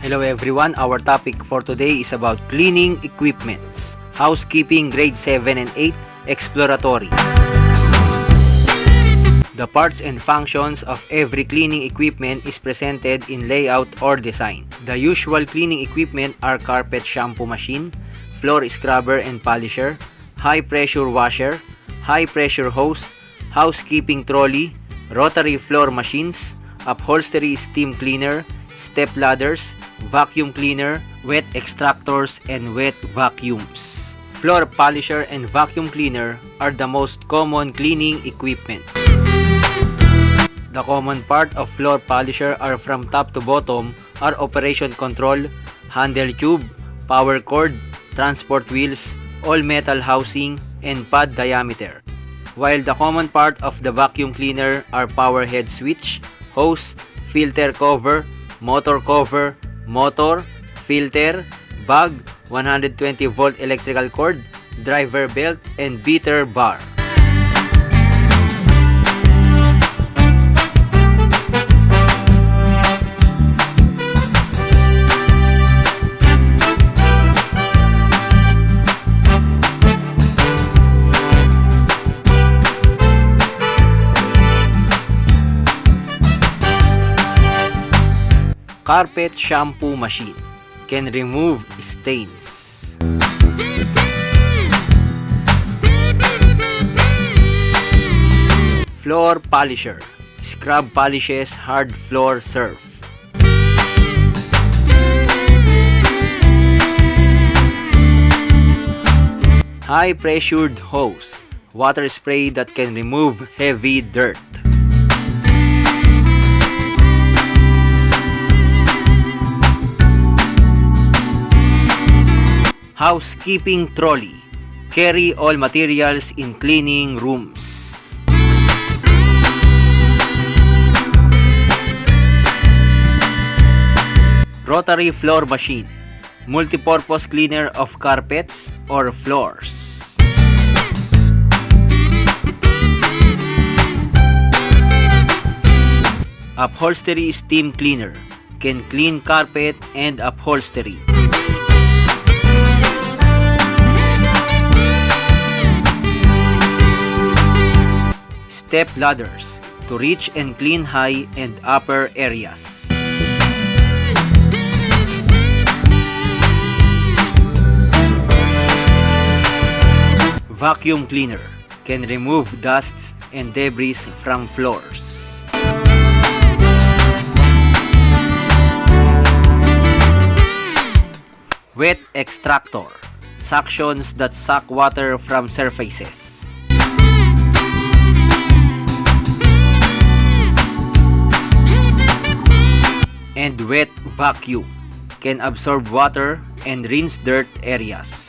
Hello everyone, our topic for today is about cleaning equipments. Housekeeping grade 7 and 8, Exploratory. The parts and functions of every cleaning equipment is presented in layout or design. The usual cleaning equipment are carpet shampoo machine, floor scrubber and polisher, high pressure washer, high pressure hose, housekeeping trolley, rotary floor machines, upholstery steam cleaner, step ladders, vacuum cleaner, wet extractors, and wet vacuums. Floor polisher and vacuum cleaner are the most common cleaning equipment. The common part of floor polisher are from top to bottom are operation control, handle tube, power cord, transport wheels, all metal housing, and pad diameter. While the common part of the vacuum cleaner are power head switch, hose, filter cover, motor cover, motor, filter, bag, 120 volt electrical cord, driver belt, and beater bar. Carpet shampoo machine can remove stains. Floor polisher scrub polishes hard floor surf. High pressured hose water spray that can remove heavy dirt. Housekeeping trolley carry all materials in cleaning rooms. Rotary floor machine multipurpose cleaner of carpets or floors. Upholstery steam cleaner can clean carpet and upholstery. Step ladders to reach and clean high and upper areas. Vacuum cleaner can remove dusts and debris from floors. Wet extractor suctions that suck water from surfaces. And wet vacuum can absorb water and rinse dirt areas.